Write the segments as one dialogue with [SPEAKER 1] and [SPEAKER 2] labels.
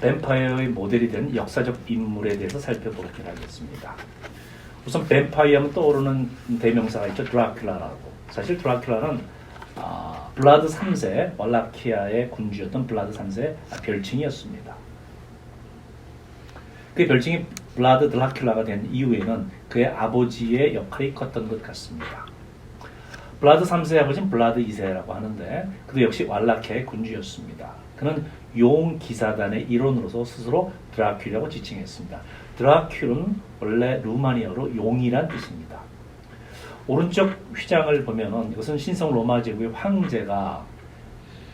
[SPEAKER 1] 뱀파이어의 모델이 된 역사적 인물에 대해서 살펴보도록 하겠습니다. 우선 뱀파이어 하면 떠오르는 대명사가 있죠. 드라큘라라고. 사실 드라큘라는 블라드 3세, 왈라키아의 군주였던 블라드 3세의 별칭이었습니다. 그 별칭이 블라드 드라큘라가 된 이후에는 그의 아버지의 역할이 컸던 것 같습니다. 블라드 3세의 아버지는 블라드 2세라고 하는데 그도 역시 왈라키아의 군주였습니다. 그는 용 기사단의 일원으로서 스스로 드라큘이라고 지칭했습니다. 드라큘은 원래 루마니아어로 용이란 뜻입니다. 오른쪽 휘장을 보면은 이것은 신성 로마 제국의 황제가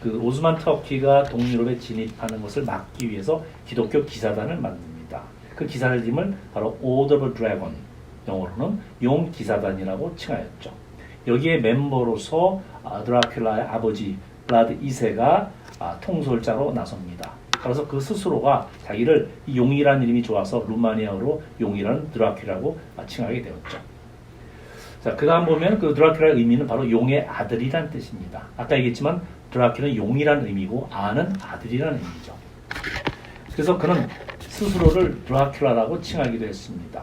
[SPEAKER 1] 그 오스만 터키가 동유럽에 진입하는 것을 막기 위해서 기독교 기사단을 만듭니다. 그 기사단임을 바로 Order of the Dragon, 영어로는 용 기사단이라고 칭하였죠. 여기에 멤버로서 드라큘라의 아버지 블라드 2세가 통솔자로 나섭니다. 그래서 그 스스로가 자기를 이 용이라는 이름이 좋아서 루마니아어로 용이라는 드라큘라고 칭하게 되었죠. 자, 그 다음 보면 그 드라큘라의 의미는 바로 용의 아들이란 뜻입니다. 아까 얘기했지만 드라큘라는 용이라는 의미고 아는 아들이라는 의미죠. 그래서 그는 스스로를 드라큘라라고 칭하기도 했습니다.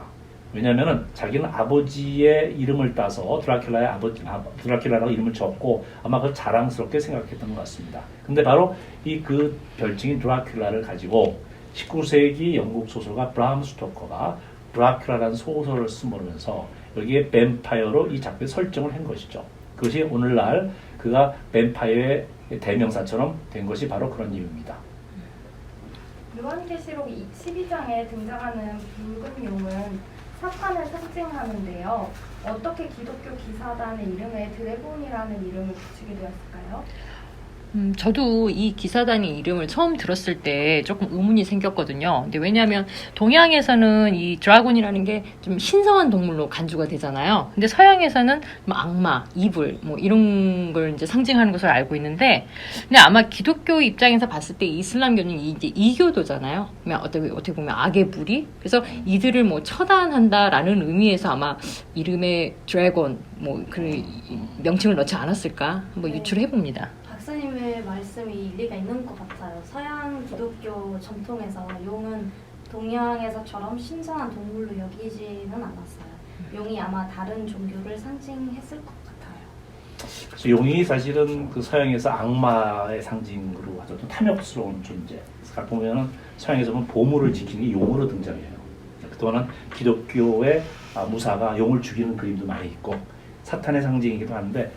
[SPEAKER 1] 왜냐하면 자기는 아버지의 이름을 따서 드라큘라라고 이름을 줬고 아마 그걸 자랑스럽게 생각했던 것 같습니다. 근데 바로 이 그 별칭인 드라큘라를 가지고 19세기 영국 소설가 브람 스토커가 드라큘라라는 소설을 쓰면서 여기에 뱀파이어로 이 작품에 설정을 한 것이죠. 그것이 오늘날 그가 뱀파이어의 대명사처럼 된 것이 바로 그런 이유입니다.
[SPEAKER 2] 요한계시록 12장에 등장하는 붉은 용은 사탄을 상징하는데요. 어떻게 기독교 기사단의 이름에 드래곤이라는 이름을 붙이게 되었을까요?
[SPEAKER 3] 저도 이 기사단의 이름을 처음 들었을 때 조금 의문이 생겼거든요. 근데 왜냐하면 동양에서는 이 드래곤이라는 게 좀 신성한 동물로 간주가 되잖아요. 근데 서양에서는 뭐 악마, 이불 뭐 이런 걸 이제 상징하는 것을 알고 있는데, 근데 아마 기독교 입장에서 봤을 때 이슬람교는 이제 이교도잖아요. 어떻게 보면 악의 무리. 그래서 이들을 뭐 처단한다라는 의미에서 아마 이름에 드래곤 뭐 그 명칭을 넣지 않았을까 한번 유출해 봅니다.
[SPEAKER 4] 박사님의 말씀이 일리가 있는 것 같아요. 서양 기독교 전통에서 용은 동양에서처럼 신성한 동물로 여기지는 않았어요. 용이 아마 다른 종교를 상징했을 것 같아요.
[SPEAKER 1] 그래서 용이 사실은 그 서양에서 악마의 상징으로 아주 탐욕스러운 존재. 그래서 보면은 서양에서 보면 보물을 지키는 게 용으로 등장해요. 그동안은 기독교의 무사가 용을 죽이는 그림도 많이 있고 사탄의 상징이기도 한데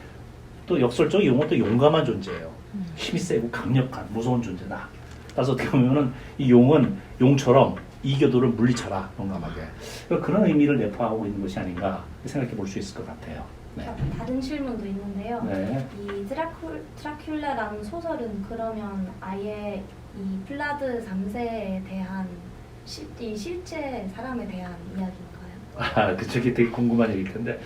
[SPEAKER 1] 또 역설적으로 용은 또 용감한 존재예요. 힘이 세고 강력한 무서운 존재다. 따라서 어떻게 보면은 이 용은 용처럼 이교도를 물리쳐라 용감하게. 그런 의미를 내포하고 있는 것이 아닌가 생각해 볼 수 있을 것 같아요. 네.
[SPEAKER 4] 다른 질문도 있는데요.
[SPEAKER 1] 네.
[SPEAKER 4] 이 드라큘라라는 소설은 그러면 아예 이 블라드 3세에 대한 이 실제 사람에 대한 이야기인가요?
[SPEAKER 1] 그쪽이 되게 궁금한 얘기일 텐데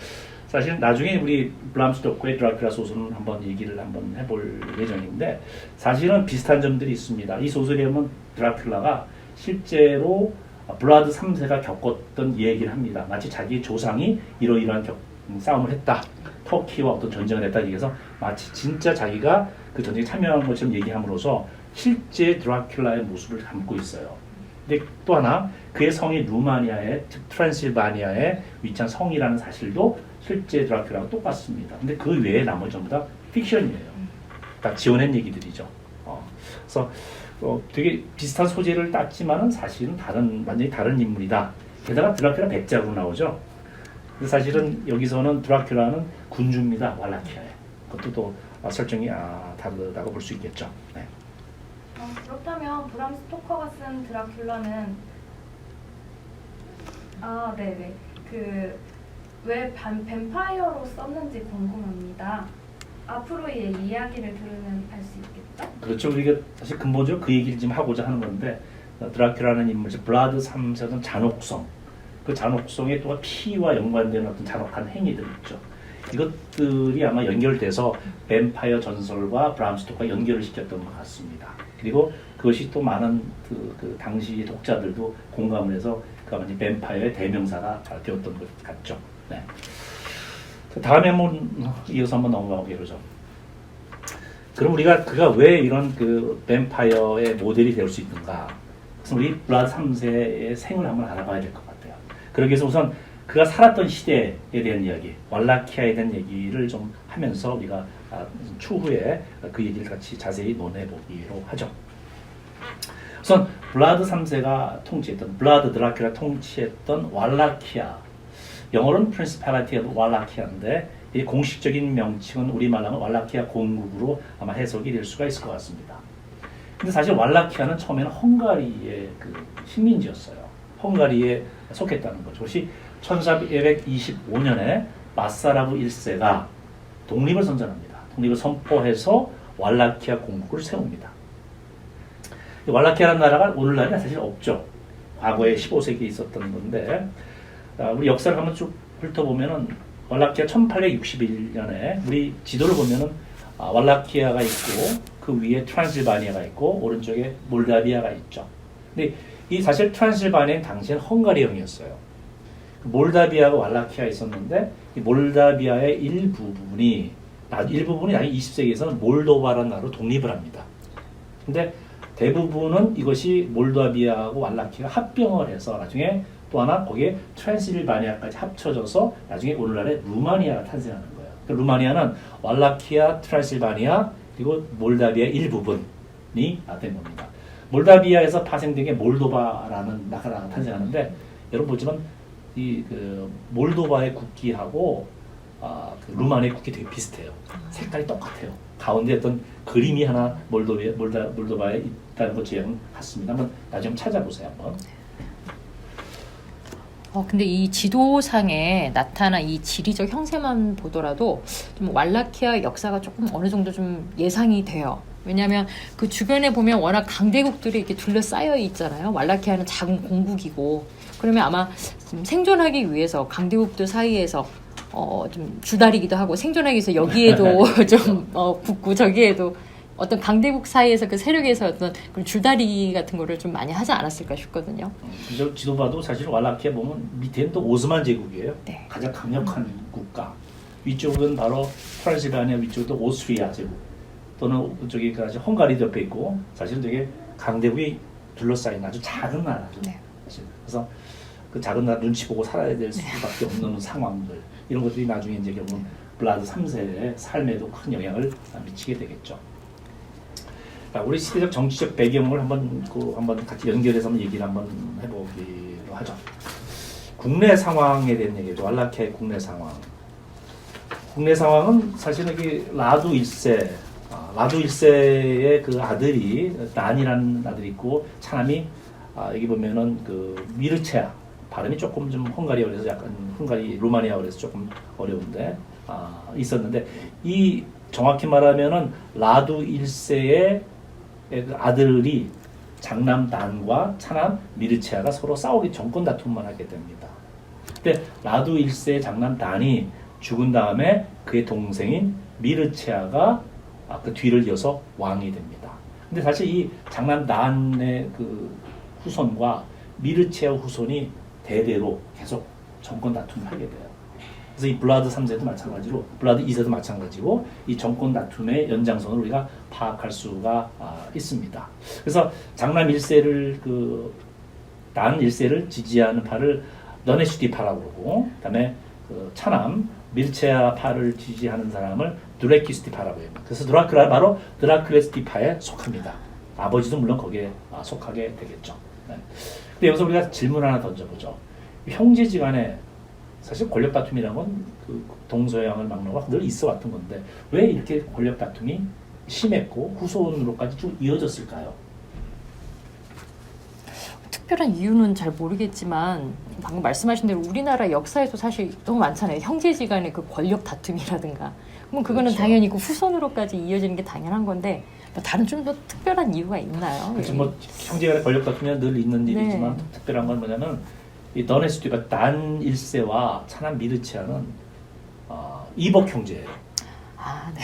[SPEAKER 1] 사실 나중에 우리 브람 스토커의 드라큘라 소설은 한번 얘기를 한번 해볼 예정인데 사실은 비슷한 점들이 있습니다. 이 소설에 보면 드라큘라가 실제로 블라드 3세가 겪었던 얘기를 합니다. 마치 자기 조상이 이러이러한 싸움을 했다. 터키와 어떤 전쟁을 했다. 얘기해서 마치 진짜 자기가 그 전쟁에 참여한 것처럼 얘기함으로써 실제 드라큘라의 모습을 담고 있어요. 근데 또 하나 그의 성이 루마니아의 트랜실바니아에 위치한 성이라는 사실도 실제 드라큘라와 똑같습니다. 근데 그 외에 나머지 전부 다 픽션이에요. 다 지어낸 얘기들이죠. 그래서 되게 비슷한 소재를 땄지만은 사실은 완전히 다른 인물이다. 게다가 드라큘라 백작으로 나오죠. 근데 사실은 여기서는 드라큘라는 군주입니다. 왈라키아에. 그것도 또 설정이 다르다고 볼 수 있겠죠. 네.
[SPEAKER 2] 그렇다면 브람 스토커가 쓴 드라큘라는 네네 왜 뱀파이어로 썼는지 궁금합니다. 앞으로의 이야기를 들으면 알 수 있겠죠?
[SPEAKER 1] 그렇죠. 우리가 사실 근본적으로 그 얘기를 지금 하고자 하는 건데 드라큘라는 인물, 블라드 3세는 잔혹성, 그 잔혹성에 또 피와 연관되는 어떤 잔혹한 행위들 있죠. 이것들이 아마 연결돼서 뱀파이어 전설과 브람 스토커가 연결을 시켰던 것 같습니다. 그리고 그것이 또 많은 그 당시 독자들도 공감을 해서 그가 완전 뱀파이어의 대명사가 되었던 것 같죠. 네. 다음에 한번 이어서 한번 넘어가게 그러죠. 그럼 그가 왜 이런 그 뱀파이어의 모델이 될 수 있는가? 그래서 우리 블라드 3세의 생을 한번 알아봐야 될 것 같아요. 그러기 위해서 우선 그가 살았던 시대에 대한 이야기, 왈라키아에 대한 얘기를 좀 하면서 우리가 추후에 그 얘기를 같이 자세히 논해보기로 하죠. 우선 블라드 3세가 통치했던, 블라드 드라큘라 통치했던 왈라키아, 영어로는 Principality of Wallachia,인데 이 공식적인 명칭은 우리말로 하면 왈라키아 공국으로 아마 해석이 될 수가 있을 것 같습니다. 근데 사실 왈라키아는 처음에는 헝가리의 그 식민지였어요. 헝가리에 속했다는 거죠. 그것이 1225년에 마사라브 1세가 독립을 선전합니다. 독립을 선포해서 왈라키아 공국을 세웁니다. 왈라키아라는 나라가 오늘날에는 사실 없죠. 과거에 15세기에 있었던 건데, 우리 역사를 한번 쭉 훑어보면은 왈라키아 1861년에 우리 지도를 보면은 왈라키아가 있고 그 위에 트란실바니아가 있고 오른쪽에 몰다비아가 있죠. 근데 이 사실 트란실바니아는 당시엔 헝가리형이었어요. 몰다비아가 왈라키아에 있었는데 이 몰다비아의 일부분이 나중에 20세기에서는 몰도바라는 나라로 독립을 합니다. 근데 대부분은 이것이 몰다비아하고 왈라키아가 합병을 해서 나중에 또 하나 거기에 트랜실바니아까지 합쳐져서 나중에 오늘날의 루마니아가 탄생하는 거예요. 그러니까 루마니아는 왈라키아, 트랜실바니아 그리고 몰다비아 일부분이 된 겁니다. 몰다비아에서 파생된 게 몰도바라는 나라가 탄생하는데 여러분 보지만 이 몰도바의 국기하고 그 루마니아의 국기 되게 비슷해요. 색깔이 똑같아요. 가운데 어떤 그림이 하나 몰도바에 있다는 것처럼 같습니다. 한번 나중에 찾아보세요. 한번.
[SPEAKER 3] 근데 이 지도상에 나타난 이 지리적 형세만 보더라도 좀 왈라키아 역사가 조금 어느 정도 좀 예상이 돼요. 왜냐하면 그 주변에 보면 워낙 강대국들이 이렇게 둘러싸여 있잖아요. 왈라키아는 작은 공국이고 그러면 아마 좀 생존하기 위해서 강대국들 사이에서 좀 줄다리기도 하고 생존하기 위해서 여기에도 좀 붙고 저기에도 어떤 강대국 사이에서 그 세력에서 어떤 그런 줄다리기 같은 거를 좀 많이 하지 않았을까 싶거든요.
[SPEAKER 1] 지도 봐도 사실 왈라키아 보면 밑에는 또 오스만 제국이에요.
[SPEAKER 3] 네.
[SPEAKER 1] 가장 강력한 국가. 위쪽은 바로 트란실바니아, 위쪽도 오스트리아 제국. 또는 저기까지 헝가리 옆에 있고 사실은 되게 강대국이 둘러싸인 아주 작은 나라죠.
[SPEAKER 3] 네.
[SPEAKER 1] 사실. 그래서 그 작은 나라 눈치 보고 살아야 될 수밖에 없는 상황들 이런 것들이 나중에 이제 결국은 블라드 3세의 삶에도 큰 영향을 미치게 되겠죠. 우리 시대적 정치적 배경을 한번 같이 연결해서 한번 얘기를 한번 해보기로 하죠. 국내 상황에 대한 얘기죠. 왈라키아의 국내 상황. 국내 상황은 사실은 이게 라두 1세의 그 아들이 난이라는 아들이 있고 차남이 여기 보면은 그 미르체아 발음이 조금 좀 헝가리어에서 약간 루마니아어에서 조금 어려운데 있었는데 이 정확히 말하면은 라두 1세의 아들이 장남 난과 차남 미르체아가 서로 싸우기 정권 다툼만 하게 됩니다. 근데 라두 1세의 장남 난이 죽은 다음에 그의 동생인 미르체아가 그 뒤를 이어서 왕이 됩니다. 근데 사실 이 장남 난의 그 후손과 미르체아 후손이 대대로 계속 정권 다툼을 하게 돼요. 그래서 이 블라드 3세도 마찬가지로, 블라드 2세도 마찬가지고 이 정권 다툼의 연장선을 우리가 파악할 수가 있습니다. 그래서 장남 1세를 난 1세를 지지하는 파를 너네슈티파라고 그러고, 그다음에 그 차남 밀체아 파를 지지하는 사람을 드레키스티파라고 해요. 그래서 바로 드라큘레스티파에 속합니다. 아버지도 물론 거기에 속하게 되겠죠. 네. 근데 여기서 우리가 질문 하나 던져보죠. 형제지간에 사실 권력 다툼이라는 건 그 동서양을 막론하고 늘 있어 왔던 건데 왜 이렇게 권력 다툼이 심했고 후손으로까지 쭉 이어졌을까요?
[SPEAKER 3] 특별한 이유는 잘 모르겠지만 방금 말씀하신 대로 우리나라 역사에도 사실 너무 많잖아요. 형제지간의 그 권력 다툼이라든가. 그럼 그거는
[SPEAKER 1] 그렇죠.
[SPEAKER 3] 당연히 그 후손으로까지 이어지는 게 당연한 건데 뭐 다른 좀 더 특별한 이유가 있나요?
[SPEAKER 1] 그렇죠. 뭐 형제간의 권력 다툼이 늘 있는 일이지만
[SPEAKER 3] 네.
[SPEAKER 1] 특별한 건 뭐냐면 이 너네스티파 단 1세와 차남 미르체아는 이복 형제예요.
[SPEAKER 3] 아, 네.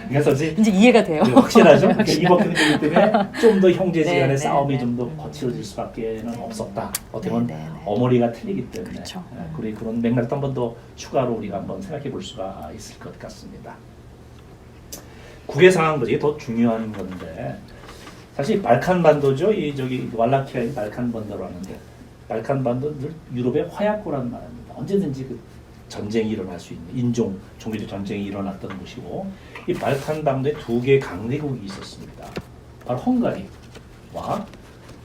[SPEAKER 1] 그래서
[SPEAKER 3] 이제 이해가 돼요.
[SPEAKER 1] 확실하죠? 그러니까 이복 형제이기 때문에 좀 더 형제지간의
[SPEAKER 3] 네,
[SPEAKER 1] 싸움이
[SPEAKER 3] 네,
[SPEAKER 1] 좀 더
[SPEAKER 3] 네.
[SPEAKER 1] 거칠어질 수밖에
[SPEAKER 3] 네.
[SPEAKER 1] 없었다. 어떻게 보면
[SPEAKER 3] 네, 네, 네.
[SPEAKER 1] 어머니가 틀리기 때문에
[SPEAKER 3] 그렇죠.
[SPEAKER 1] 그리고 그런 맥락도 한 번 더 추가로 우리가 한번 생각해 볼 수가 있을 것 같습니다. 국외 상황들이 더 중요한 건데 사실 발칸 반도죠. 이 저기 왈라키아인 발칸 반도로 하는데 발칸 반도는 늘 유럽의 화약고라는 말입니다. 언제든지 그 전쟁이 일어날 수 있는 인종 종교적 전쟁이 일어났던 곳이고 이 발칸 반도에 두 개의 강대국이 있었습니다. 바로 헝가리와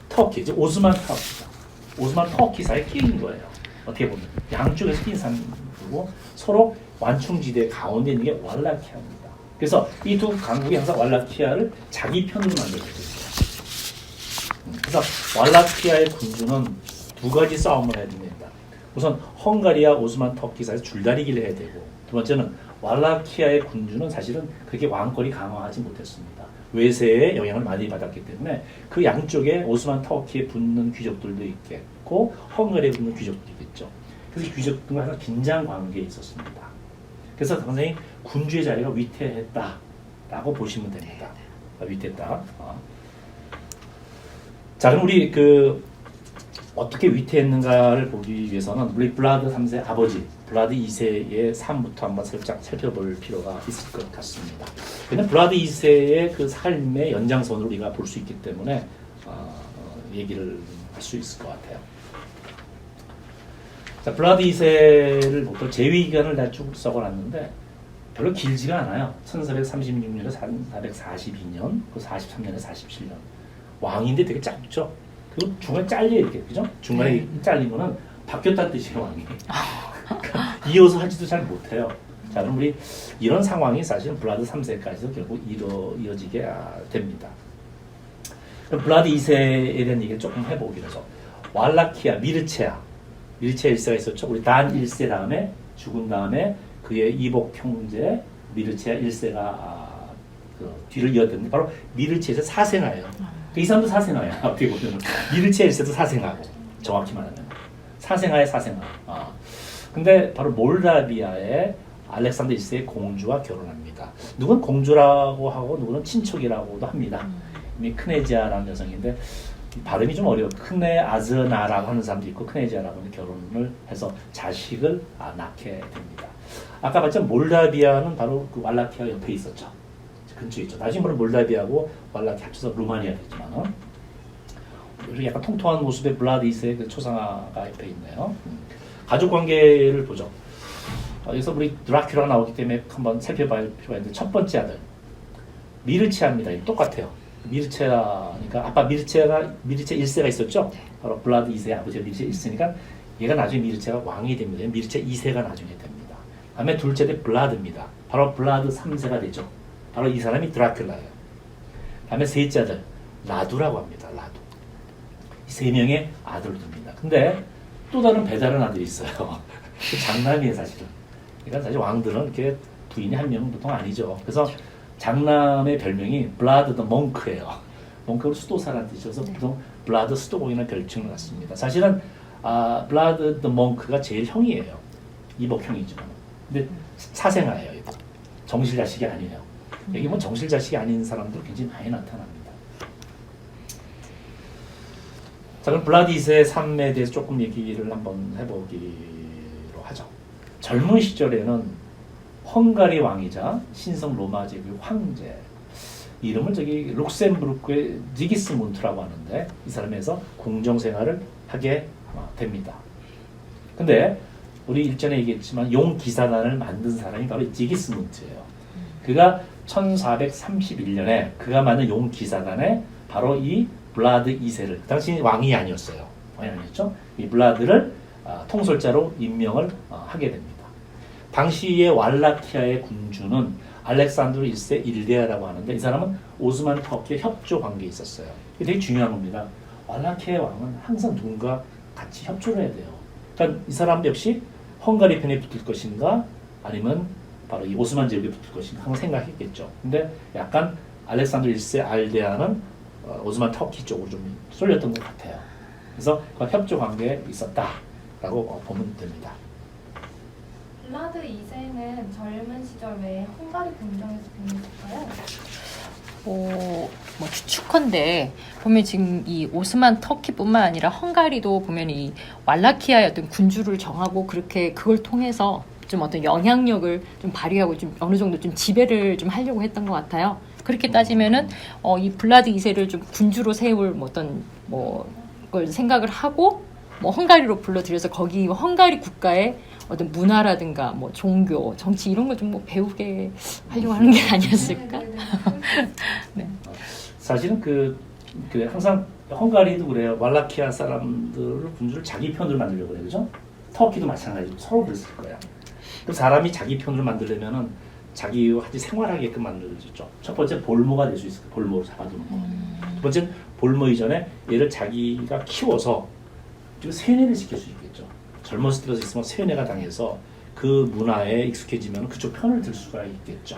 [SPEAKER 1] 터키, 이제 오스만 터키다. 오스만 터키 사이에 끼인 거예요. 어떻게 보면 양쪽에서 끼인 상황이고 서로 완충지대 가운데 있는 게 왈라키아입니다. 그래서 이 두 강국이 항상 왈라키아를 자기 편으로 만들었습니다. 그래서 왈라키아의 군주는 두 가지 싸움을 해야 됩니다. 우선 헝가리와 오스만 터키 사이에서 줄다리기를 해야 되고 두 번째는 왈라키아의 군주는 사실은 그렇게 왕권이 강화하지 못했습니다. 외세의 영향을 많이 받았기 때문에 그 양쪽에 오스만 터키에 붙는 귀족들도 있겠고 헝가리에 붙는 귀족도 있겠죠. 그래서 귀족들과 항상 긴장 관계에 있었습니다. 그래서 당연히 군주의 자리가 위태했다라고 보시면 됩니다. 위태했다. 자, 그럼 우리 어떻게 위태했는가를 보기 위해서는 우리 블라드 3세 아버지 블라드 2세의 삶부터 한번 살짝 살펴볼 필요가 있을 것 같습니다. 왜냐하면 블라드 2세의 그 삶의 연장선을 우리가 볼 수 있기 때문에 얘기를 할 수 있을 것 같아요. 자, 블라드 2세를 보통 재위 기간을 다 쭉 써놨는데 별로 길지가 않아요. 1436년에서 1442년, 그 43년에 47년. 왕인데 되게 짧죠. 그리고 중간에 잘려 이렇게, 그죠? 중간에 잘린 거는 바뀌었다는 뜻이에요, 왕이. 이어서 하지도 잘 못해요. 자, 그럼 우리 이런 상황이 사실은 블라드 3세까지도 결국 이어지게 됩니다. 그럼 블라드 2세에 대한 얘기를 조금 해보기 위해서 왈라키아, 미르체아 1세가 있었죠. 우리 단 1세 다음에 죽은 다음에 그의 이복 형제 미르체아 1세가 뒤를 이었는데 바로 미르체에서 사생아예요. 이 사람도 사생아야. 어떻게 보면 미르체아 1세도 사생아고 정확히 말하면 사생아의 사생아. 근데 바로 몰다비아의 알렉산더 1세의 공주와 결혼합니다. 누군 공주라고 하고 누구는 친척이라고도 합니다. 이미 크네지아라는 여성인데 발음이 좀 어려워요. 크네아즈나라고 하는 사람도 있고 크네지아라고 하는 결혼을 해서 자식을 낳게 됩니다. 아까 봤죠? 몰다비아는 바로 그 왈라키아 옆에 있었죠. 근처에 있죠. 나중에 물론 몰다비아하고 왈라키아 합쳐서 루마니아 됐지만 이렇게 약간 통통한 모습의 블라드 2세의 그 초상화가 옆에 있네요. 가족 관계를 보죠. 여기서 우리 드라큘라가 나오기 때문에 한번 살펴봐야 필요가 있는데 첫 번째 아들 미르체아입니다. 똑같아요. 미르체아니까 아빠 미르체 1세가 있었죠. 바로 블라드 2세 아버지가 미르체 1세니까 얘가 나중에 미르체가 왕이 됩니다. 미르체 2세가 나중에 됩니다. 다음에 둘째는 블라드입니다. 바로 블라드 3세가 되죠. 바로 이 사람이 드라큘라예요. 다음에 셋째 아들 라두라고 합니다. 라두. 이 세 명의 아들을 둡니다. 근데 또 다른 배다른 아들이 있어요. 장남이에요, 사실은. 그러니까 사실 왕들은 이렇게 부인이 한 명은 보통 아니죠. 그래서 장남의 별명이 블라드 더 몽크예요. 몽크는 수도사라는 뜻이어서 보통 블라드 수도공이라는 별칭을 갖습니다. 사실은 블라드 더 몽크가 제일 형이에요. 이복형이죠. 근데 사생아예요. 이거. 정실 자식이 아니에요. 여기 뭐 정실 자식이 아닌 사람들 굉장히 많이 나타납니다. 자, 그럼 블라드 2세의 삶에 대해서 조금 얘기를 한번 해보기로 하죠. 젊은 시절에는 헝가리 왕이자 신성 로마 제국의 황제, 이름을 저기 룩셈부르크의 지기스문트라고 하는데 이 사람에서 궁정 생활을 하게 됩니다. 근데 우리 일전에 얘기했지만 용 기사단을 만든 사람이 바로 지기스문트예요. 그가 1431년에 그가 만든 용 기사단에 바로 이 블라드 2세를, 그 당시 왕이 아니었어요. 왕이 아니었죠. 이 블라드를 통솔자로 임명을 하게 됩니다. 당시의 왈라키아의 군주는 알렉산드로 1세 일데아라고 하는데 이 사람은 오스만 터키의 협조 관계에 있었어요. 이게 되게 중요한 겁니다. 왈라키아의 왕은 항상 누군가 같이 협조를 해야 돼요. 그러니까 이 사람 역시 헝가리 편에 붙을 것인가 아니면 바로 이 오스만 제국에 붙을 것인가 항상 생각했겠죠. 근데 약간 알렉산드 1세 알데아는 오스만 터키 쪽으로 좀 쏠렸던 것 같아요. 그래서 그 협조 관계에 있었다라고 보면 됩니다.
[SPEAKER 2] 블라드 2세는 젊은 시절 왜 헝가리 궁정에서 보냈을까요?
[SPEAKER 3] 뭐 추측컨대 보면 지금 이 오스만 터키뿐만 아니라 헝가리도 보면 이 왈라키아의 어떤 군주를 정하고 그렇게 그걸 통해서 좀 어떤 영향력을 좀 발휘하고 좀 어느 정도 좀 지배를 좀 하려고 했던 것 같아요. 그렇게 따지면은 이 블라드 2세를 좀 군주로 세울 어떤 걸 생각을 하고 헝가리로 불러들여서 거기 헝가리 국가의 어떤 문화라든가 종교, 정치 이런 걸 좀 배우게 하려고 하는 게 아니었을까?
[SPEAKER 2] 네.
[SPEAKER 3] 네.
[SPEAKER 1] 사실은 그 항상 헝가리도 그래요. 왈라키아 사람들을 군주를 자기 편으로 만들려고 그래요, 그죠? 터키도 마찬가지로 서로 그랬을 거야. 그 사람이 자기 편으로 만들려면은 자기와 같이 생활하게끔 만들어주죠. 첫 번째 볼모가 될 수 있어요. 볼모를 잡아두는 거. 두 번째 볼모 이전에 얘를 자기가 키워서 좀 세뇌를 시킬 수 있겠죠. 젊었을 때로 있으면 세뇌가 당해서 그 문화에 익숙해지면 그쪽 편을 들 수가 있겠죠.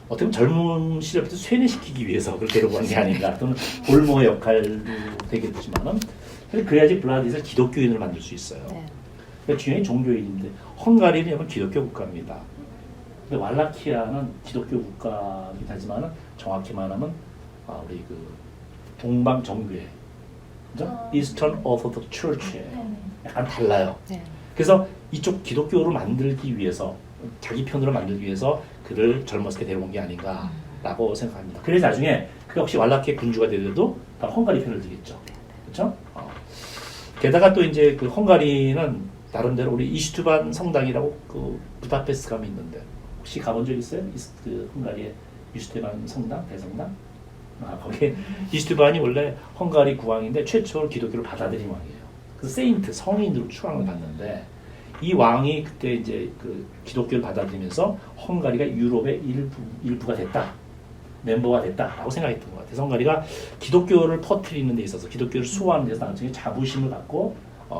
[SPEAKER 1] 어떻게 보면 젊은 시절부터 세뇌시키기 위해서 그렇게 데려간 게 아닌가 또는 볼모의 역할도 되겠지만은 그래야지 블라디에서 기독교인을 만들 수 있어요.
[SPEAKER 3] 네.
[SPEAKER 1] 그러니까 주인이 종교인인데 헝가리는 약간 기독교 국가입니다. 근데 왈라키아는 기독교 국가이긴 하지만은 정확히 말하면 우리 그 동방 정교회, 그죠? Eastern Orthodox Church에
[SPEAKER 2] 네네.
[SPEAKER 1] 약간 달라요.
[SPEAKER 3] 네.
[SPEAKER 1] 그래서 이쪽 기독교로 만들기 위해서 자기 편으로 만들기 위해서 그를 젊었을 때 데려온 게 아닌가라고 생각합니다. 그래서 나중에 그 역시 왈라키아 군주가 되더라도 다 헝가리 편을 들겠죠. 그렇죠? 게다가 또 이제 그 헝가리는 나름대로 우리 이슈투반 성당이라고 그 부다페스트 가면 있는데 혹시 가본 적 있어요? 그 헝가리의 이슈투반 성당, 대성당? 거기 이슈투반이 원래 헝가리 국왕인데 최초로 기독교를 받아들인 왕이에요. 그 세인트 성인으로 추앙을 받는데 이 왕이 그때 이제 그 기독교를 받아들이면서 헝가리가 유럽의 일부가 됐다. 멤버가 됐다라고 생각했던 것 같아요. 헝가리가 기독교를 퍼뜨리는 데 있어서 기독교를 수호하는 데서 나중에 자부심을 갖고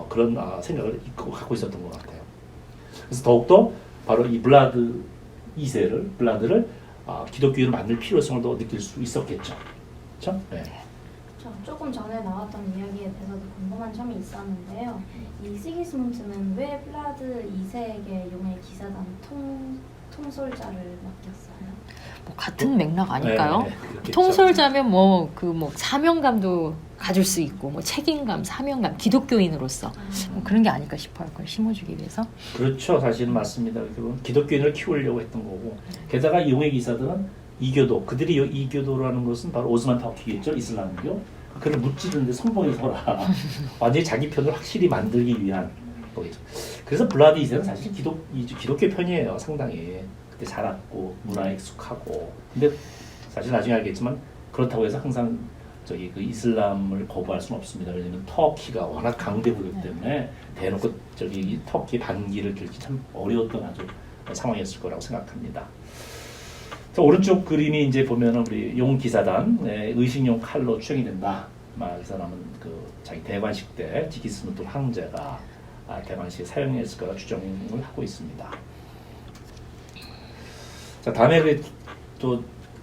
[SPEAKER 1] 그런 생각을 갖고 있었던 것 같아요. 그래서 더욱더 바로 이 블라드를 기독교인을 만들 필요성을 더 느낄 수 있었겠죠. 그렇죠? 네.
[SPEAKER 4] 조금 전에 나왔던 이야기에 대해서도 궁금한 점이 있었는데요. 이 시기스문트는 왜 블라드 2세에게 용의 기사단 통솔자를 맡겼어요?
[SPEAKER 3] 같은 맥락 아닐까요?
[SPEAKER 1] 네, 그렇겠죠.
[SPEAKER 3] 통솔자면 사명감도 가질 수 있고 책임감, 사명감, 기독교인으로서 그런 게 아닐까 싶어요. 그걸 심어주기 위해서.
[SPEAKER 1] 그렇죠. 사실은 맞습니다. 기독교인을 키우려고 했던 거고 게다가 이 용의 기사들은 이교도, 그들이 이교도라는 것은 바로 오스만 터키겠죠. 이슬람교. 그를 무찌르는데 성공해서라. 완전히 자기 편을 확실히 만들기 위한 거겠죠. 그래서 블라드 2세는 사실 기독교 편이에요. 상당히. 그때 자랐고 문화에 익숙하고. 근데 사실 나중에 알겠지만 그렇다고 해서 항상 그 이슬람을 거부할 수는 없습니다. 왜냐하면 터키가 워낙 강대국이기 때문에 대놓고 이 터키 반기를 들기 참 어려웠던 아주 상황이었을 거라고 생각합니다. 오른쪽 그림이 이제 보면은 우리 용 기사단 의식용 칼로 추정이 된다. 이 사람은 그 자기 대관식 때 지기스문트 황제가 대관식에 사용했을 거라 추정을 하고 있습니다. 자, 다음에 또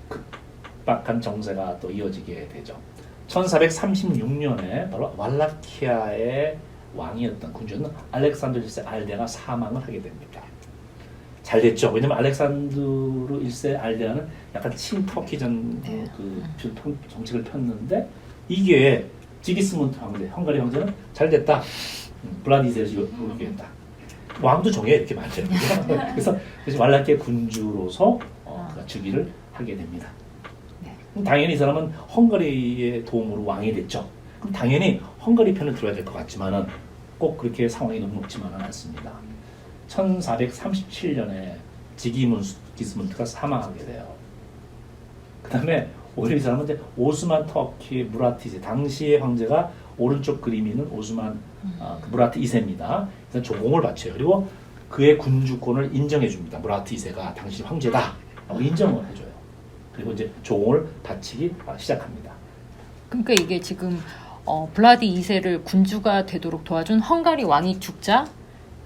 [SPEAKER 1] 급박한 정세가 또 이어지게 되죠. 1436년에 바로 왈라키아의 왕이었던 군주는 알렉산더 1세 알데아가 사망을 하게 됩니다. 잘 됐죠. 왜냐면 알렉산드로 1세 알데아는 약간 친터키전 그 정책을 폈는데 이 기회에 지기스문트 황제, 헝가리 황제는 잘 됐다. 블라드 2세를 오게 됐다. 왕도 정해 이렇게 말해요. 그래서 왈라키아 군주로서 그가 즉위를 하게 됩니다. 당연히 이 사람은 헝가리의 도움으로 왕이 됐죠. 그럼 당연히 헝가리 편을 들어야 될 것 같지만은 꼭 그렇게 상황이 녹록지만은 않습니다. 1437년에 지기스문트가 사망하게 돼요. 그 다음에 오히려 이 사람은 이제 오스만 터키 무라트 2세, 당시의 황제가 오른쪽 그림이 있는 오스만 무라트 2세입니다. 그래서 조공을 바쳐요. 그리고 그의 군주권을 인정해 줍니다. 무라트 2세가 당시 황제다 라고 인정을 해줘요. 그리고 이제 조공을 바치기 시작합니다.
[SPEAKER 3] 그러니까 이게 지금 블라드 2세를 군주가 되도록 도와준 헝가리 왕이 죽자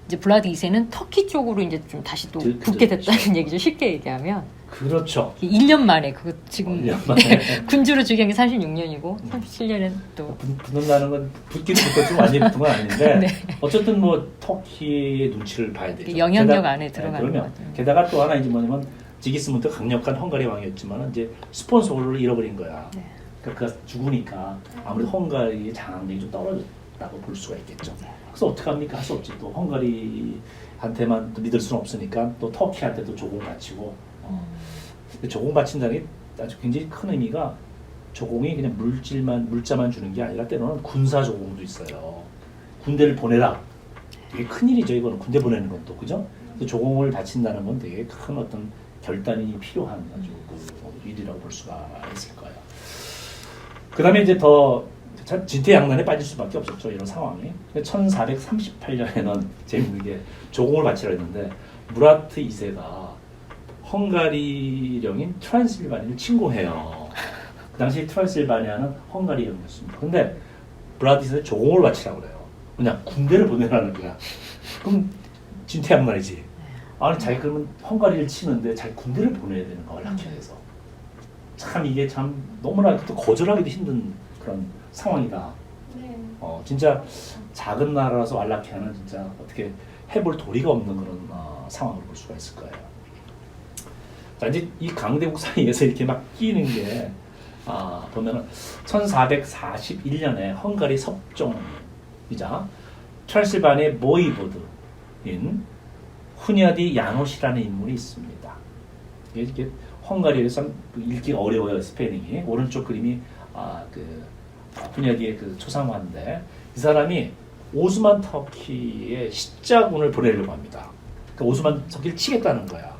[SPEAKER 3] 이제 블라드 2세는 터키 쪽으로 이제 좀 다시 또 붙게 됐다는 얘기죠. 쉽게 얘기하면.
[SPEAKER 1] 그렇죠.
[SPEAKER 3] 1년 만에 그거 지금
[SPEAKER 1] 1년 만에.
[SPEAKER 3] 군주로 죽인 게 36년이고 37년은 또
[SPEAKER 1] 붙는다는 건 붙기도 붙었지만 완전히 붙은 건 아닌데
[SPEAKER 3] 네.
[SPEAKER 1] 어쨌든 터키의 눈치를 봐야 되죠.
[SPEAKER 3] 영향력 안에 들어가는 것 같아요.
[SPEAKER 1] 게다가 또 하나 이제 뭐냐면 지기스문트 강력한 헝가리 왕이었지만 이제 스폰서를 잃어버린 거야.
[SPEAKER 3] 네.
[SPEAKER 1] 그러니까 그가 죽으니까 아무래도 헝가리의 장악력이 좀 떨어졌다고 볼 수가 있겠죠. 그래서 어떻게 합니까? 할 수 없지. 또 헝가리한테만 또 믿을 수는 없으니까 또 터키한테도 조공 바치고 조공 바친다는 게 아주 굉장히 큰 의미가 조공이 그냥 물자만 주는 게 아니라 때로는 군사 조공도 있어요. 군대를 보내라. 되게 큰 일이죠. 이거는 군대 보내는 것도 그죠? 조공을 바친다는 건 되게 큰 어떤 결단이 필요한 아주 그 일이라고 볼 수가 있을 거예요. 그 다음에 이제 더 진퇴양난에 빠질 수밖에 없었죠. 이런 상황이. 1438년에는 재밌는 게 조공을 바치라 했는데 무라트 2세가 헝가리령인 트란실바니아를 침공해요. 그 당시 트란실바니아는 헝가리령이었습니다. 근데 무라트 2세는 조공을 바치라고 그래요. 그냥 군대를 보내라는 거야. 그럼 진퇴양난이지. 아니 자기 그러면 헝가리를 치는데 자기 군대를 보내야 되는 거야. 락키아에서. 참 이게 참 너무나 또 거절하기도 힘든 그런 상황이다.
[SPEAKER 2] 네.
[SPEAKER 1] 진짜 작은 나라라서 왈라키아는 진짜 어떻게 해볼 도리가 없는 그런 상황으로 볼 수가 있을 거예요. 자 이제 이 강대국 사이에서 이렇게 막 끼는 게 보면은 1441년에 헝가리 섭종이자 트란실바니아의 모이보드인 후냐디 야노시라는 인물이 있습니다. 이게 헝가리에서 읽기가 어려워요. 스페링이. 오른쪽 그림이 후냐디의 그 초상화인데 이 사람이 오스만 터키에 십자군을 보내려고 합니다. 그러니까 오스만 터키를 치겠다는 거야.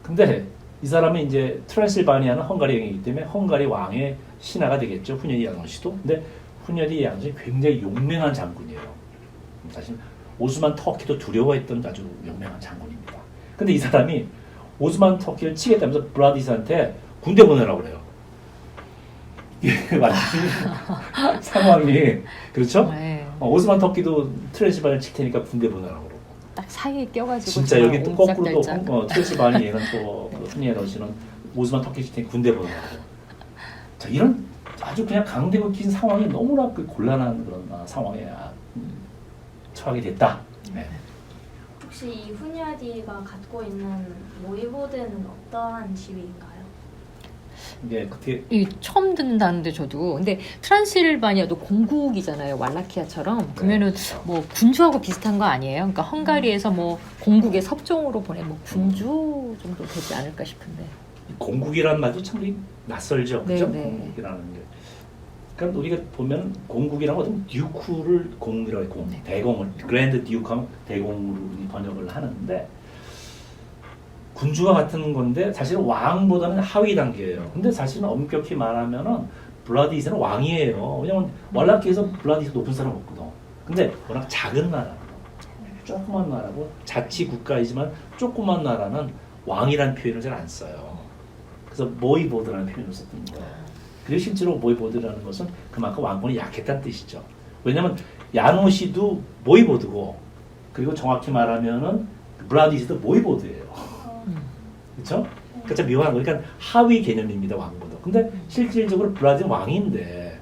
[SPEAKER 1] 근데 이 사람은 이제 트란실바니아는 헝가리령이기 때문에 헝가리 왕의 신하가 되겠죠. 후냐디 야노시도. 근데 후냐디 야노시 굉장히 용맹한 장군이에요. 사실 오스만 터키도 두려워했던 아주 용맹한 장군입니다. 근데 이 사람이 오스만 터키를 치겠다면서 블라디스한테 군대 보내라고 그래요. 이게 완전히 상황이 그렇죠?
[SPEAKER 3] 네.
[SPEAKER 1] 오스만 터키도 트랜실바니아를 칠 테니까 군대 보내라고 그러고
[SPEAKER 3] 딱 사이에 껴가지고
[SPEAKER 1] 진짜 여기 또 거꾸로
[SPEAKER 3] 옴짝달짝.
[SPEAKER 1] 또 트랜실바니아는 또 후니아노시는 오스만 터키 칠 테니까 군대 보내라고. 자 이런 아주 그냥 강대국 낀 상황이 너무나 그 곤란한 그런 상황에 처하게 됐다. 네.
[SPEAKER 4] 혹시 이 후냐디가 갖고 있는 모이보드는 어떠한 지위인가요?
[SPEAKER 1] 이게 그때
[SPEAKER 3] 이 처음 듣는다는데 저도. 근데 트란실바니아도 공국이잖아요. 왈라키아처럼. 그러면은 뭐 군주하고 비슷한 거 아니에요? 그러니까 헝가리에서 뭐 공국의 섭종으로 뭐 군주 정도 되지 않을까 싶은데.
[SPEAKER 1] 공국이라는 말도 참 낯설죠.
[SPEAKER 3] 네,
[SPEAKER 1] 그죠?
[SPEAKER 3] 네.
[SPEAKER 1] 공국이라는 게. 그러니까 우리가 보면 공국이라는 것은 듀크를 공이라고 했고
[SPEAKER 3] 네.
[SPEAKER 1] 대공을 그랜드 듀크하면 대공으로 번역을 하는데 군주와 같은 건데 사실은 왕보다는 하위 단계예요. 근데 사실은 엄격히 말하면은 블라디 2세는 왕이에요. 왜냐면 왈라키에서 블라디 2세 높은 사람 없거든. 근데 워낙 작은 나라, 조그만 나라고 자치 국가이지만 조그만 나라는 왕이라는 표현을 잘 안 써요. 그래서 모이보드라는 표현을 썼던 거예요. 그리고 실제로 모이보드라는 것은 그만큼 왕권이 약했다는 뜻이죠. 왜냐하면 야노시도 모이보드고 그리고 정확히 말하면은 블라디스도 모이보드예요. 그렇죠? 그러니까 참 묘한 거. 그러니까 하위 개념입니다. 왕보다. 근데 실질적으로 블라디는 왕인데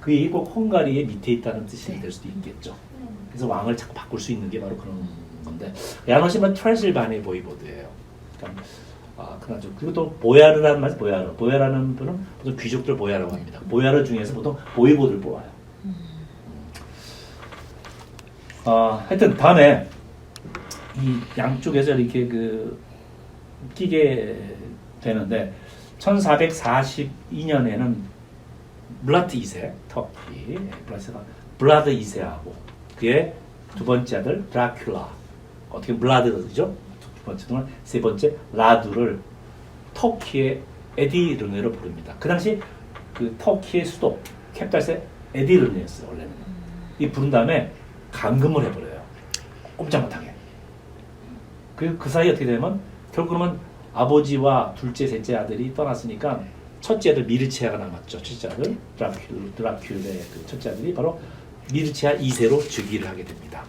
[SPEAKER 1] 그 얘기 꼭 헝가리의 밑에 있다는 뜻이 될 수도 있겠죠. 그래서 왕을 자꾸 바꿀 수 있는 게 바로 그런 건데 야노시는 트란실바니아 모이보드예요. 그러니까 그나죠. 그리고 또 보야르라는 말이 보야라는 분은 보통 귀족들 보야라고 합니다. 보야르 중에서 보통 모이보드를 뽑아요. 하여튼 다음에 이 양쪽에서 이렇게 끼게 되는데 1442년에는 무라트 2세 터키 블라드 2세하고 그의 두 번째 아들 드라큘라 어떻게 블라드죠? 두 번째 동안 세 번째 라두를 터키의 에디르네로 부릅니다. 그 당시 그 터키의 수도 캡탈스의 에디르네였어요. 원래는 이 부른 다음에 감금을 해버려요. 꼼짝 못하게. 그 사이 어떻게 되면 결국은 아버지와 둘째, 셋째 아들이 떠났으니까 첫째 아들 미르치아가 남았죠. 첫째 아들 드라큘의 그 첫째 아들이 바로 미르치아 2세로 즉위를 하게 됩니다.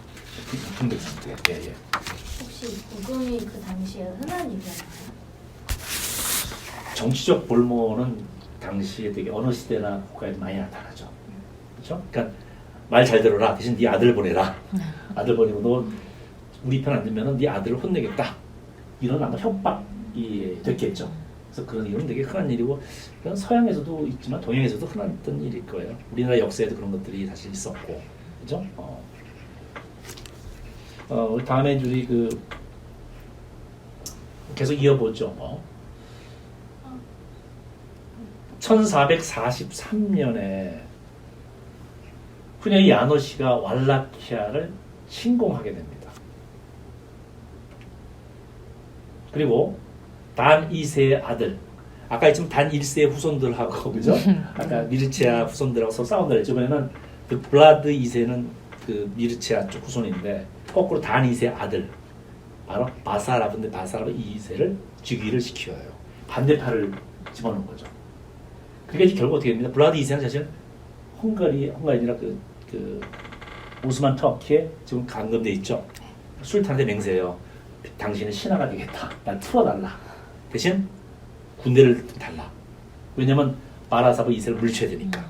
[SPEAKER 1] 예.
[SPEAKER 4] 혹시 부금이 그 당시에 흔한 일이었나요?
[SPEAKER 1] 정치적 볼모는 당시에 되게 어느 시대나 국가에도 많이 나타나죠. 그렇죠? 그러니까 말 잘 들어라. 대신 네 아들 보내라. 아들 보내고 너 우리 편 안 들면은 네 아들을 혼내겠다. 이런 아마 협박이 됐겠죠. 그래서 그런 일은 되게 흔한 일이고 그건 서양에서도 있지만 동양에서도 흔했던 일일 거예요. 우리나라 역사에도 그런 것들이 사실 있었고, 그죠? 다음에 우리 계속 이어보죠. 1443년에 훈현이 야노시가 왈라키아를 침공하게 됩니다. 그리고 단 2세의 아들, 아까 했지만 단 1세의 후손들하고 그죠? 아까 미르치아 후손들하고 싸운다 했죠. 이번에는 그 블라드 2세는 그 미르치아 쪽 후손인데 거꾸로 단 2세의 아들, 바로 바사라브인데 바사라브 2세를 즉위를 시켜요. 반대파를 집어넣은 거죠. 그게 이제 결국 어떻게 됩니까? 블라드 2세는 사실 헝가리가 아니라 그 오스만 터키에 지금 감금돼 있죠. 술탄한테 맹세해요. 당신은 신하가 되겠다. 난 풀어달라. 대신 군대를 달라. 왜냐면 바라사브 2세를 물리쳐야 되니까.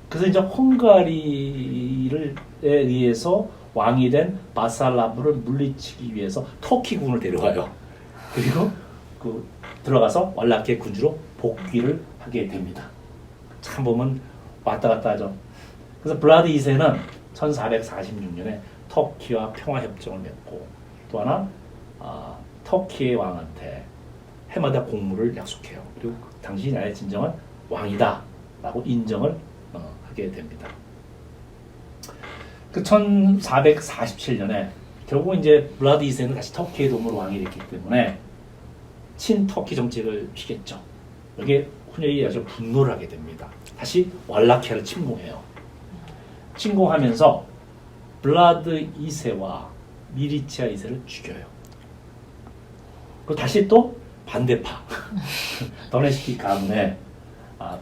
[SPEAKER 1] 그래서 이제 헝가리에 의해서 왕이 된 바살라브를 물리치기 위해서 터키군을 데려와요. 그리고 그 들어가서 왈라키아 군주로 복귀를 하게 됩니다. 참 보면 왔다 갔다 하죠. 그래서 블라드 2세는 1446년에 터키와 평화협정을 맺고 또 하나 터키의 왕한테 해마다 공물을 약속해요. 그리고 당신이 나의 진정한 왕이다 라고 인정을 하게 됩니다. 그 1447년에 결국 이제 블라드 2세는 다시 터키의 도움으로 왕이 됐기 때문에 친터키 정책을 피겠죠. 여기에 훈현이 아주 분노를 하게 됩니다. 다시 왈라키아를 침공해요. 침공하면서 블라드 2세와 미리치아 2세를 죽여요. 그리고 다시 또 반대파 도네스키 가문의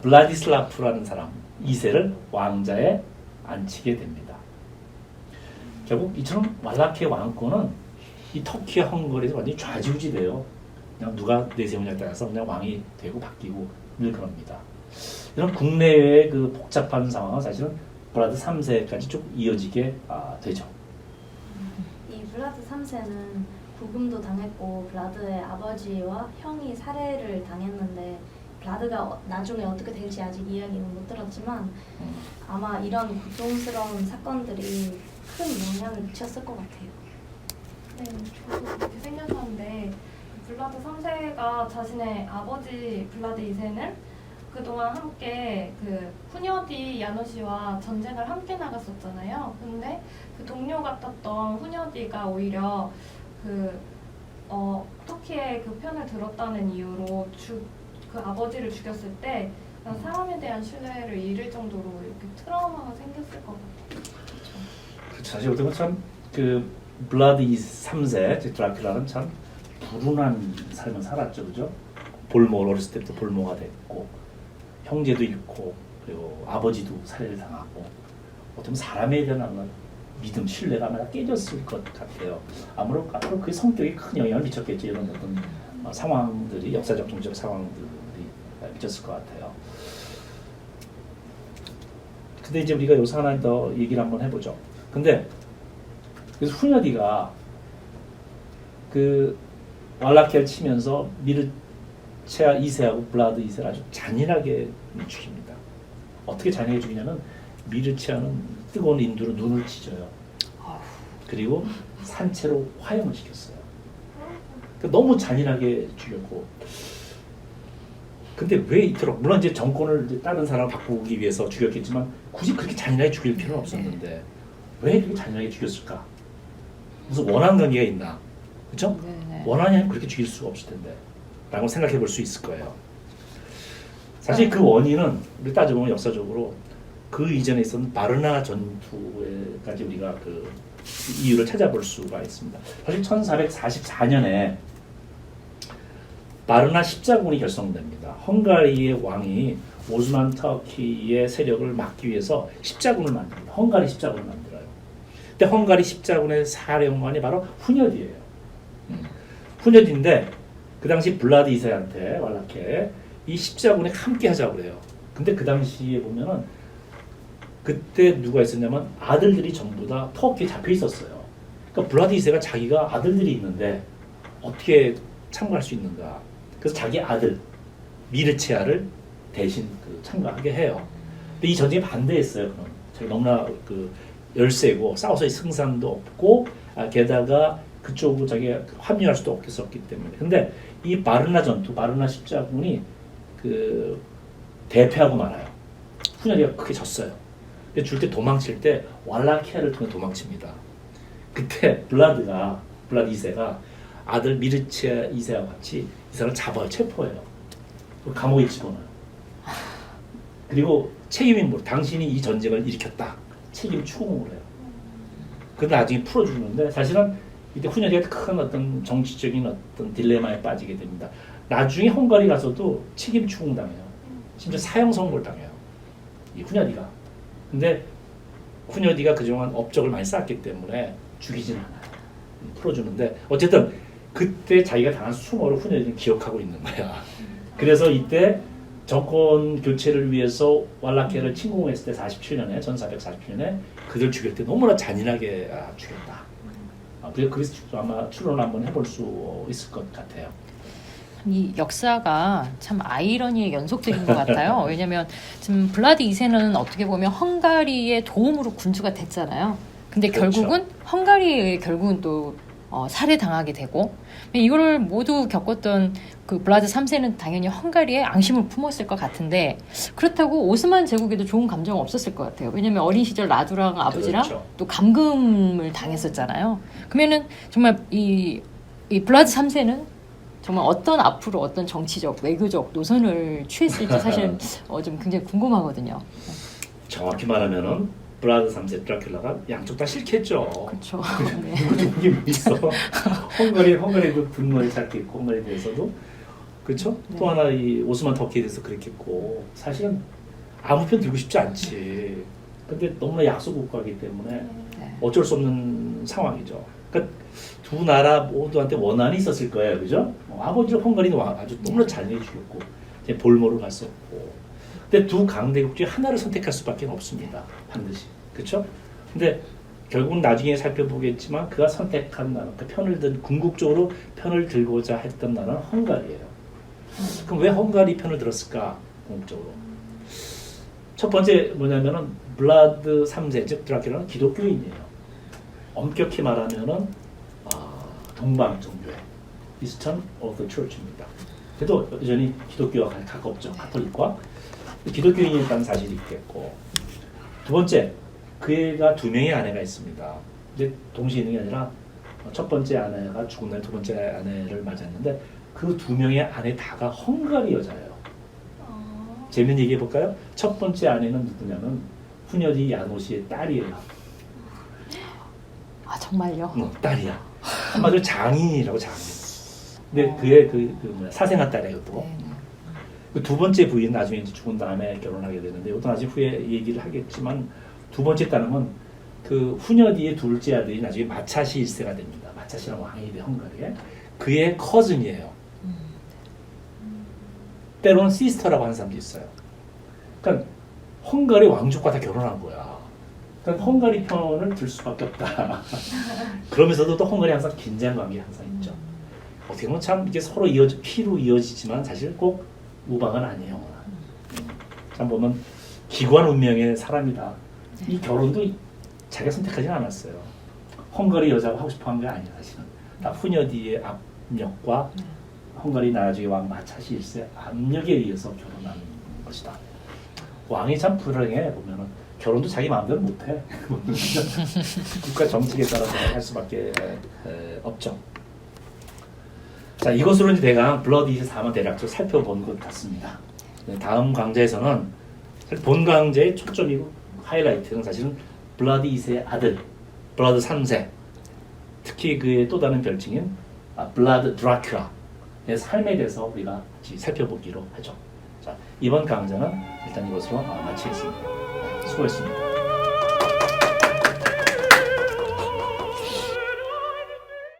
[SPEAKER 1] 블라디슬라프라는 사람 2세를 왕자에 앉히게 됩니다. 결국 이처럼 왈라키아 왕권은 이 터키와 헝가리에서 완전히 좌지우지돼요. 그냥 누가 내세우냐에 따라서 그냥 왕이 되고 바뀌고 늘 그럽니다. 이런 국내외의 그 복잡한 상황은 사실은 블라드 3세까지 쭉 이어지게 되죠.
[SPEAKER 4] 이 블라드 3세는 구금도 당했고 블라드의 아버지와 형이 살해를 당했는데 블라드가 나중에 어떻게 될지 아직 이야기는 못 들었지만 아마 이런 고통스러운 사건들이 큰 영향을 미쳤을 것 같아요.
[SPEAKER 2] 네, 저도 그렇게 생각하는데 블라드 3세가 자신의 아버지 블라드 2세는 그동안 함께 그 후녀디 야노시와 전쟁을 함께 나갔었잖아요. 근데 그 동료 같았던 후녀디가 오히려 터키의 그 편을 들었다는 이유로 그 아버지를 죽였을 때 사람에 대한 신뢰를 잃을 정도로 이렇게 트라우마가 생겼을 것 같아요.
[SPEAKER 1] 그렇죠. 사실 어떻게 보면 참그 블라드 3세 드라큘라는 참 불운한 삶을 살았죠, 그죠? 볼모 어렸을 때부터 볼모가 됐고 형제도 잃고 그리고 아버지도 살해를 당하고 어떻게 보면 사람에 대한 아마 믿음, 신뢰가 아마 깨졌을 것 같아요. 아무래도 그 성격이 큰 영향을 미쳤겠죠. 이런 어떤 상황들이 역사적 정치적 상황들이 미쳤을 것 같아요. 근데 이제 우리가 여기서 하나 더 얘기를 한번 해보죠. 근데 그래서 후녀디가 그 왈라키아를 치면서 미르치아 2세하고 블라드 2세를 아주 잔인하게 죽입니다. 어떻게 잔인하게 죽이냐면 미르치아는 뜨거운 인두로 눈을 찢어요. 그리고 산채로 화형을 시켰어요. 그러니까 너무 잔인하게 죽였고. 근데 왜 이토록 물론 이제 정권을 이제 다른 사람을 바꾸기 위해서 죽였겠지만 굳이 그렇게 잔인하게 죽일 필요는 없었는데 왜 그렇게 잔인하게 죽였을까? 무슨 원한 관계가 있나? 그렇죠? 원한이 아니면 그렇게 죽일 수가 없을 텐데 라고 생각해 볼 수 있을 거예요. 사실 그 원인은 우리 따져보면 역사적으로 그 이전에 있었던 바르나 전투에까지 우리가 그 이유를 찾아볼 수가 있습니다. 사실 1444년에 바르나 십자군이 결성됩니다. 헝가리의 왕이 오스만 터키의 세력을 막기 위해서 십자군을 만듭니다. 헝가리 십자군을 만들어요. 근데 헝가리 십자군의 사령관이 바로 후녀디예요. 후녀디인데 그 당시 블라드 2세한테 왈라키아에 이 십자군에 함께 하자고 그래요. 근데 그 당시에 보면은 그때 누가 있었냐면 아들들이 전부 다 터키에 잡혀 있었어요. 그러니까 블라드 2세가 자기가 아들들이 있는데 어떻게 참가할 수 있는가? 그래서 자기 아들 미르치아를 대신 참가하게 해요. 근데 이 전쟁에 반대했어요. 그럼 자기 너무나 그 열세고 싸워서 승산도 없고 게다가 그쪽으로 자기가 합류할 수도 없었기 때문에. 근데 이 바르나 전투, 바르나 십자군이 그 대패하고 말아요. 후녀디가 크게 졌어요. 근데 줄 때 도망칠 때 왈라키아를 통해 도망칩니다. 그때 블라드 2세가 아들 미르치아 2세와 같이 이 사람을 잡아요. 체포해요. 감옥에 집어넣어요. 그리고 책임이 뭐 당신이 이 전쟁을 일으켰다. 책임 추궁을 해요. 그런데 나중에 풀어주는데 사실은 이때 후녀디가 큰 어떤 정치적인 어떤 딜레마에 빠지게 됩니다. 나중에 헝가리 가서도 책임 추궁당해요. 심지어 사형 선고를 당해요. 이 후녀디가. 근데 후녀디가 그동안 업적을 많이 쌓았기 때문에 죽이진 않아요. 풀어주는데 어쨌든 그때 자기가 당한 수모를 후녀디는 기억하고 있는 거야. 그래서 이때 정권 교체를 위해서 왈라키아를 침공했을 때 47년에 1447년에 그들 죽일 때 너무나 잔인하게 죽였다. 그래서 거기서 아마 추론을 한번 해볼 수 있을 것 같아요.
[SPEAKER 3] 이 역사가 참 아이러니의 연속들인 것 같아요. 왜냐하면 지금 블라드 2세는 어떻게 보면 헝가리의 도움으로 군주가 됐잖아요. 근데
[SPEAKER 1] 그렇죠.
[SPEAKER 3] 결국은 헝가리에 결국은 또 살해당하게 되고 이거를 모두 겪었던 그 블라드 3세는 당연히 헝가리에 앙심을 품었을 것 같은데 그렇다고 오스만 제국에도 좋은 감정은 없었을 것 같아요. 왜냐하면 어린 시절 라두랑 아버지랑
[SPEAKER 1] 그렇죠.
[SPEAKER 3] 또 감금을 당했었잖아요. 그러면은 정말 이 블라드 3세는 정말 앞으로 어떤 정치적, 외교적 노선을 취했을지 사실은 좀 굉장히 궁금하거든요.
[SPEAKER 1] 정확히 말하면은 블라드 3세 드라큘라가 양쪽 다 싫겠죠.
[SPEAKER 3] 그렇죠. 네.
[SPEAKER 1] 누구 좋은 게 뭐 있어? 헝가리도 분노에 찼겠고 헝가리에 대해서도 그렇죠.
[SPEAKER 3] 네.
[SPEAKER 1] 또 하나 이 오스만 터키에 대해서 그랬겠고 사실은 아무 편 들고 싶지 않지. 근데 너무나 약소 국가이기 때문에
[SPEAKER 3] 네.
[SPEAKER 1] 어쩔 수 없는 상황이죠. 그러니까 두 나라 모두한테 원한이 있었을 거예요, 그죠? 아버지를 헝가리는 아주 너무나 잘해 주셨고 이제 볼모를 갔었고. 근데 두 강대국 중에 하나를 선택할 수밖에 없습니다. 반드시. 그렇죠? 근데 결국은 나중에 살펴보겠지만 그가 선택한 나라, 그 편을 든 궁극적으로 편을 들고자 했던 나라는 헝가리예요. 그럼 왜 헝가리 편을 들었을까? 궁극적으로. 첫 번째 뭐냐면은 블라드 3세 즉 드라큘라는 기독교인이에요. 엄격히 말하면은 동방 종교의 Eastern Orthodox Church입니다. 그래도 여전히 기독교와 가깝죠. 가톨릭과 기독교인이었다는 사실이 있겠고 두 번째 그가 두 명의 아내가 있습니다. 이제 동시에 있는 게 아니라 첫 번째 아내가 죽은 날 두 번째 아내를 맞았는데 그 두 명의 아내 다가 헝가리 여자예요. 재밌는 얘기 해볼까요? 첫 번째 아내는 누구냐면 후녀디 야노시의 딸이에요.
[SPEAKER 3] 아 정말요?
[SPEAKER 1] 딸이야. 한마디로 장인이라고 장인. 근데 그의 사생아 딸이에요 또.
[SPEAKER 3] 네.
[SPEAKER 1] 그 두 번째 부인은 나중에 이제 죽은 다음에 결혼하게 되는데 이것도 나중에 후에 얘기를 하겠지만 두 번째 딸은 그 후녀디의 둘째 아들이 나중에 마차시 1세가 됩니다. 마차시라는 왕이 돼 헝가리에. 그의 커즌이에요. 때로는 시스터라고 하는 사람도 있어요. 그러니까 헝가리 왕족과 다 결혼한 거야. 그러니까 헝가리 편을 들 수밖에 없다. 그러면서도 또 헝가리 항상 긴장감이 항상 있죠. 어떻게 보면 참 이게 서로 피로 이어지지만 사실 꼭 우방은 아니에요. 참 보면 기구한 운명의 사람이다. 이 결혼도 자기가 선택하지는 않았어요. 헝가리 여자가 하고 싶어 한 게 아니야 사실은. 다 후녀디의 압력과 헝가리 나라주의 왕 마차시 1세 압력에 의해서 결혼한 것이다. 왕이 참 불행해 보면은 결혼도 자기 마음대로 못해. 국가 정책에 따라서 할 수밖에 없죠. 자, 이것으로 이제 대강 블러드 24만 대략적으로 살펴본 것 같습니다. 네, 다음 강좌에서는 본 강좌의 초점이고 하이라이트는 사실은 블러드 2세의 아들, 블러드 3세, 특히 그의 또 다른 별칭인 블러드 드라큘라의 삶에 대해서 우리가 같이 살펴보기로 하죠. 자, 이번 강좌는 일단 이것으로 마치겠습니다. 수고했습니다.